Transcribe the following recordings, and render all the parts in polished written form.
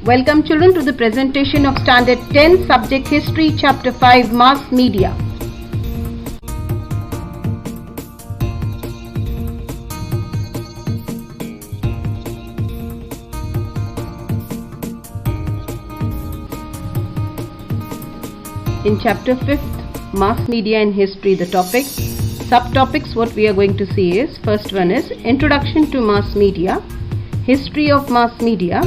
Welcome children to the presentation of Standard 10 Subject History Chapter 5 Mass Media. In Chapter 5th, Mass Media and History, the topic, subtopics what we are going to see is, first one is Introduction to Mass Media, History of Mass Media,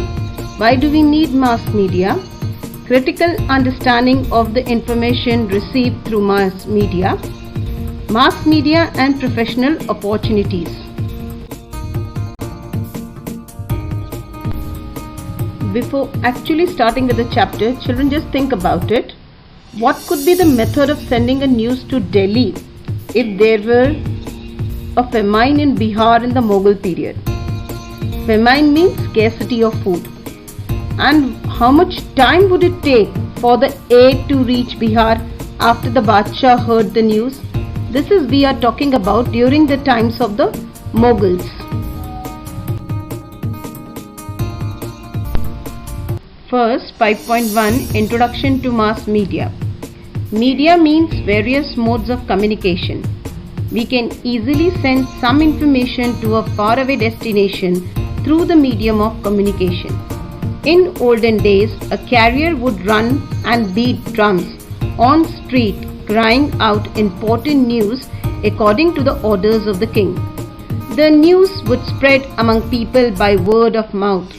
why do we need mass media, critical understanding of the information received through mass media and professional opportunities. Before actually starting with the chapter, children, just think about it. What could be the method of sending a news to Delhi if there were a famine in Bihar in the Mughal period? Famine means scarcity of food. And how much time would it take for the aid to reach Bihar after the Badshah heard the news? This is we are talking about during the times of the Mughals. First, 5.1 Introduction to Mass Media. Media means various modes of communication. We can easily send some information to a faraway destination through the medium of communication. In olden days, a carrier would run and beat drums on street crying out important news according to the orders of the king. The news would spread among people by word of mouth.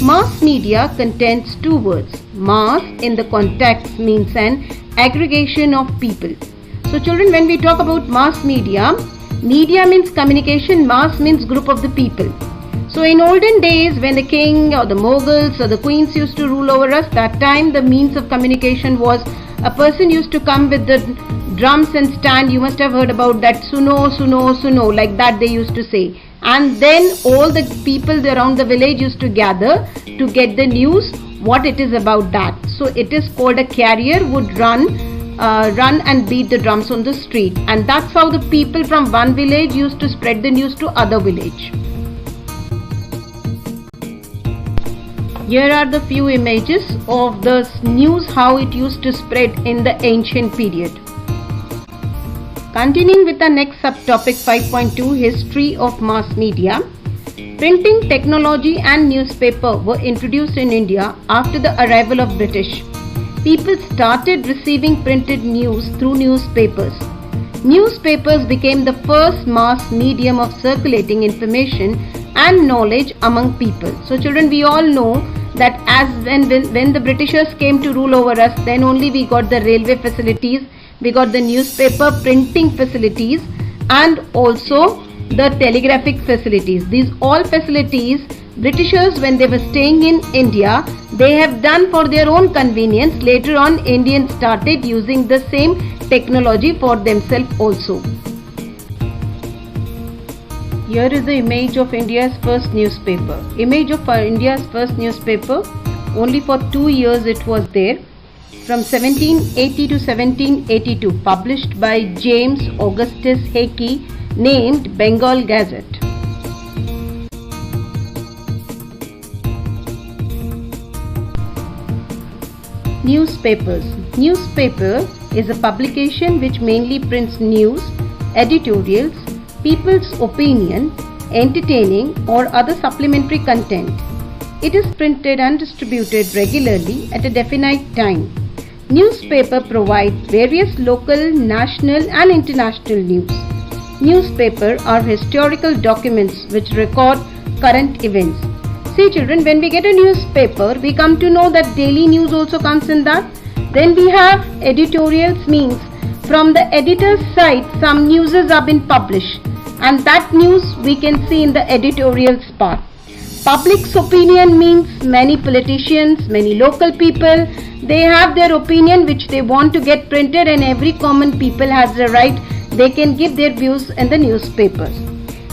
Mass media contains two words. Mass in the context means an aggregation of people. So children, when we talk about mass media, media means communication, mass means group of the people. So in olden days, when the king or the Mughals or the queens used to rule over us, that time the means of communication was a person used to come with the drums and stand. You must have heard about that, suno, suno, suno, like that they used to say. And then all the people around the village used to gather to get the news, what it is about that. So it is called a carrier would run and beat the drums on the street. And that's how the people from one village used to spread the news to other village. Here are the few images of the news, how it used to spread in the ancient period. Continuing with the next subtopic 5.2 History of Mass Media. Printing technology and newspaper were introduced in India after the arrival of British. People started receiving printed news through newspapers. Newspapers became the first mass medium of circulating information and knowledge among people. So children, we all know that as when the Britishers came to rule over us, then only we got the railway facilities, we got the newspaper printing facilities, and also the telegraphic facilities. These all facilities, Britishers when they were staying in India, they have done for their own convenience. Later on, Indians started using the same technology for themselves also. Here is the image of India's first newspaper. Image of India's first newspaper. Only for 2 years it was there. From 1780 to 1782. Published by James Augustus Hickey. Named Bengal Gazette. Newspapers. Newspaper is a publication which mainly prints news, editorials, people's opinion, entertaining or other supplementary content. It is printed and distributed regularly at a definite time. Newspaper provides various local, national and international news. Newspaper are historical documents which record current events. See children, when we get a newspaper, we come to know that daily news also comes in that. Then we have editorials, means from the editor's side some news have been published, and that news we can see in the editorials part. Public's opinion means many politicians, many local people, they have their opinion which they want to get printed, and every common people has the right, they can give their views in the newspapers.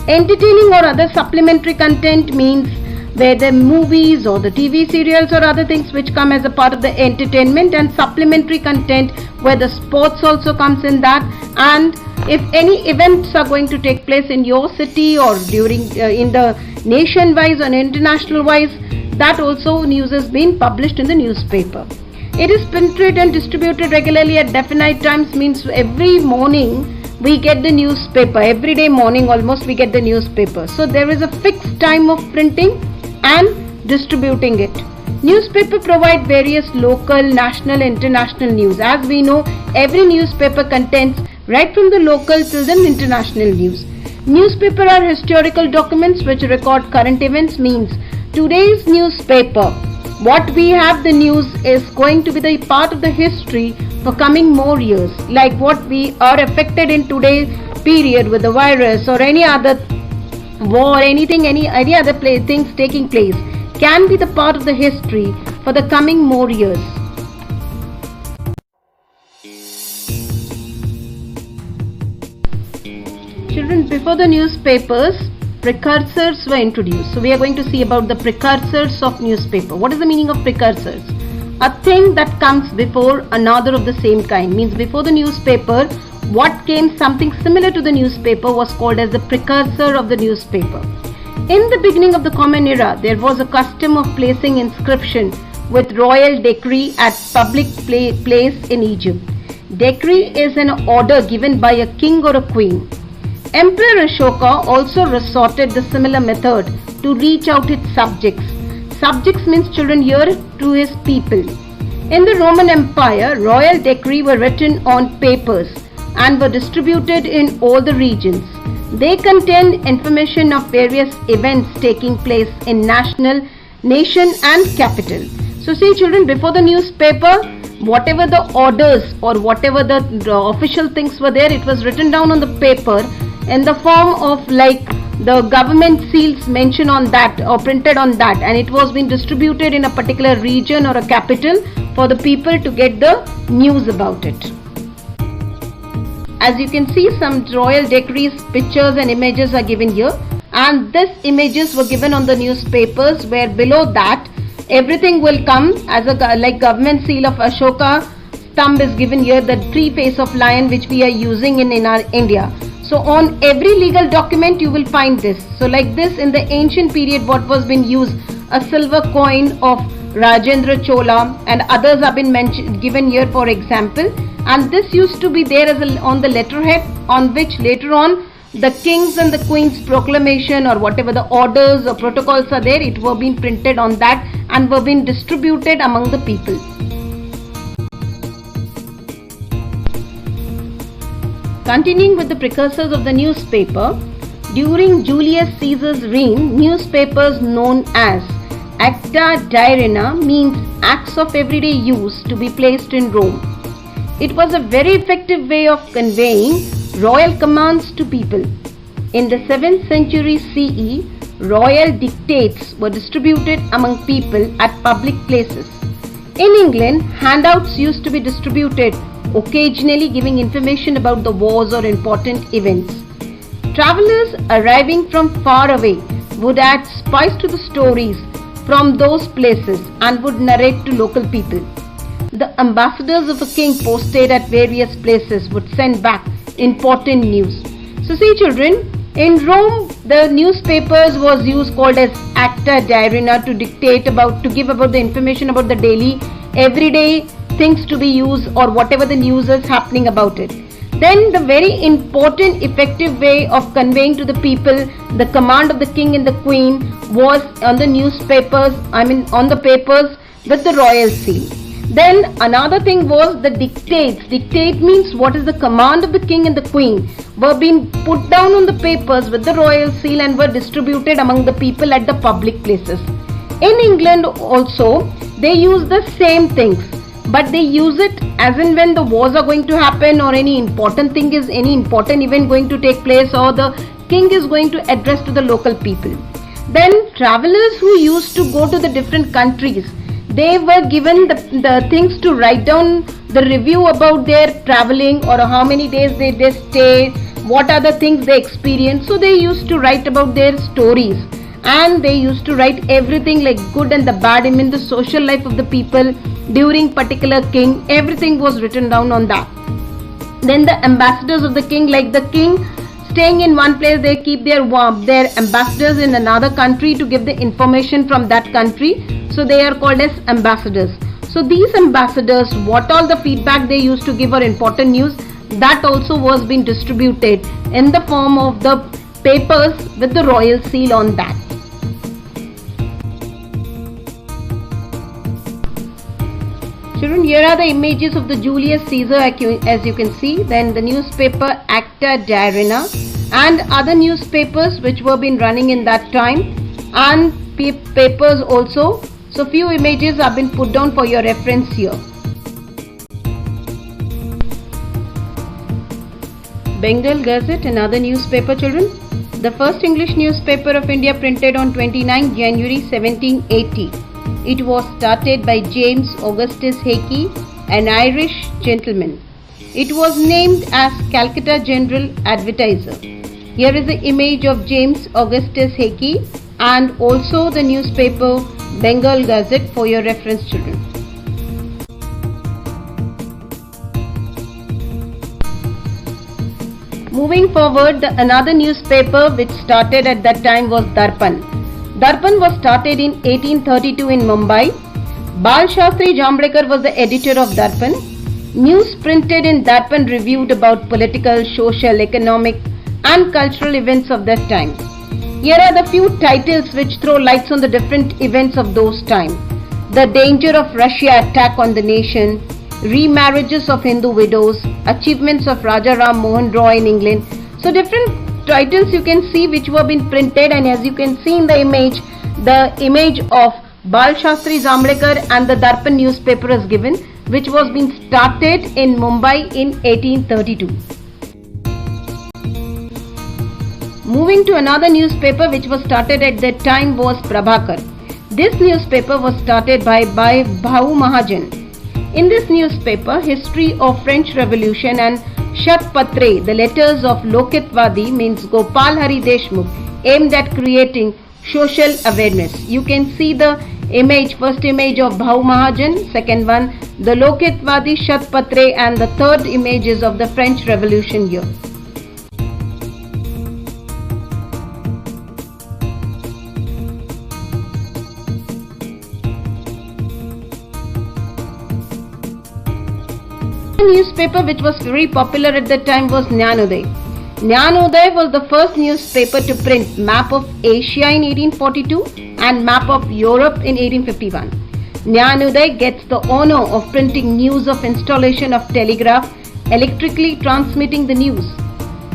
Entertaining or other supplementary content means where the movies or the TV serials or other things which come as a part of the entertainment, and supplementary content where the sports also comes in that, and If any events are going to take place in your city or during in the nation wise and international wise, that also news has been published in the newspaper. It is printed and distributed regularly at definite times, means every morning we get the newspaper. Every day morning almost we get the newspaper. So there is a fixed time of printing and distributing it. Newspaper provide various local, national, international news. As we know, every newspaper contains right from the local till the international news. Newspaper are historical documents which record current events, means today's newspaper, what we have the news is going to be the part of the history for coming more years, like what we are affected in today's period with the virus or any other war, anything, any other things taking place can be the part of the history for the coming more years. Children, before the newspapers, precursors were introduced. So we are going to see about the precursors of newspaper. What is the meaning of precursors? A thing that comes before another of the same kind. Means before the newspaper, what came something similar to the newspaper was called as the precursor of the newspaper. In the beginning of the common era, there was a custom of placing inscription with royal decree at public place in Egypt. Decree is an order given by a king or a queen. Emperor Ashoka also resorted the similar method to reach out its subjects. Subjects means children here to his people. In the Roman Empire, royal decree were written on papers and were distributed in all the regions. They contain information of various events taking place in nation and capital. So see children, before the newspaper, whatever the orders or whatever the official things were there, it was written down on the paper in the form of like the government seals mentioned on that or printed on that, and it was being distributed in a particular region or a capital for the people to get the news about it. As you can see, some royal decrees, pictures and images are given here, and these images were given on the newspapers, where below that everything will come as a like government seal of Ashoka. Thumb is given here, the three face of lion which we are using in our India. So on every legal document you will find this. So like this, in the ancient period, what was being used, a silver coin of Rajendra Chola, and others have been given here for example. And this used to be there as on the letterhead, on which later on the kings and the queen's proclamation or whatever the orders or protocols are there, it were being printed on that and were being distributed among the people. Continuing with the precursors of the newspaper, during Julius Caesar's reign, newspapers known as Acta Diurna, means acts of everyday use, to be placed in Rome. It was a very effective way of conveying royal commands to people. In the 7th century CE, royal dictates were distributed among people at public places. In England, handouts used to be distributed, occasionally giving information about the wars or important events. Travelers arriving from far away would add spice to the stories from those places and would narrate to local people. The ambassadors of a king posted at various places would send back important news. So see children, in Rome the newspapers was used called as Acta Diurna to dictate about, to give about the information about the daily, everyday things to be used or whatever the news is happening about it. Then the very important effective way of conveying to the people the command of the king and the queen was on the newspapers, on the papers with the royal seal. Then another thing was the dictates. Dictate means what is the command of the king and the queen were being put down on the papers with the royal seal and were distributed among the people at the public places. In England also they use the same things, but they use it as and when the wars are going to happen or any important thing is, any important event going to take place or the king is going to address to the local people. Then travelers who used to go to the different countries, they were given the things to write down the review about their traveling or how many days they stay, what are the things they experience. So they used to write about their stories and they used to write everything like good and the bad, the social life of the people during particular king, everything was written down on that. Then the ambassadors of the king, like the king staying in one place, they keep their ambassadors in another country to give the information from that country. So they are called as ambassadors. So these ambassadors, what all the feedback they used to give or important news, that also was being distributed in the form of the papers with the royal seal on that. Children, here are the images of the Julius Caesar as you can see. Then the newspaper Acta Diurna and other newspapers which were been running in that time, and papers also. So few images have been put down for your reference here. Bengal Gazette, another newspaper, children. The first English newspaper of India printed on 29 January 1780. It was started by James Augustus Hickey, an Irish gentleman. It was named as Calcutta General Advertiser. Here is the image of James Augustus Hickey and also the newspaper Bengal Gazette for your reference, children. Moving forward, another newspaper which started at that time was Darpan. Darpan was started in 1832 in Mumbai. Bal Shastri Jambrekar was the editor of Darpan. News printed in Darpan reviewed about political, social, economic and cultural events of that time. Here are the few titles which throw lights on the different events of those times. The danger of Russia attack on the nation, remarriages of Hindu widows, achievements of Raja Ram Mohan Roy in England. So different titles you can see which were being printed, and as you can see in the image of Bal Shastri Jambrekar and the Darpan newspaper is given, which was being started in Mumbai in 1832. Moving to another newspaper which was started at that time was Prabhakar. This newspaper was started by Bhau Mahajan. In this newspaper, history of French Revolution and Ch5, the letters of Lokitvadi, means Gopal Hari Deshmukh, aimed at creating social awareness. You can see the image, first image of Bhau Mahajan, second one the Lokitvadi Ch5, and the third image is of the French Revolution here. Newspaper which was very popular at that time was Nyanuday. Nyanuday was the first newspaper to print map of Asia in 1842 and map of Europe in 1851. Nyanuday gets the honor of printing news of installation of telegraph, electrically transmitting the news.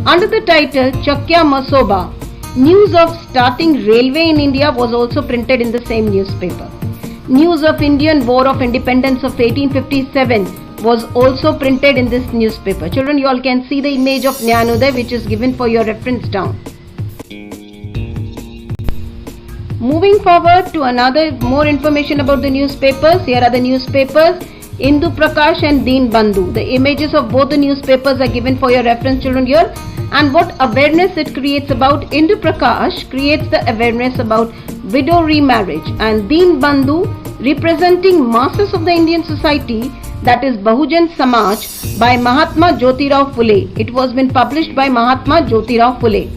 Under the title Chakya Masoba, news of starting railway in India was also printed in the same newspaper. News of Indian War of Independence of 1857 was also printed in this newspaper. Children, you all can see the image of Nyanuday which is given for your reference down. Moving forward to another more information about the newspapers. Here are the newspapers Indu Prakash and Deen Bandhu. The images of both the newspapers are given for your reference, children, here. And what awareness it creates about. Indu Prakash creates the awareness about widow remarriage, and Deen Bandhu representing masses of the Indian society, that is Bahujan Samaj, by Mahatma Jyotirao Phule. It was been published by Mahatma Jyotirao Phule.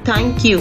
Thank you.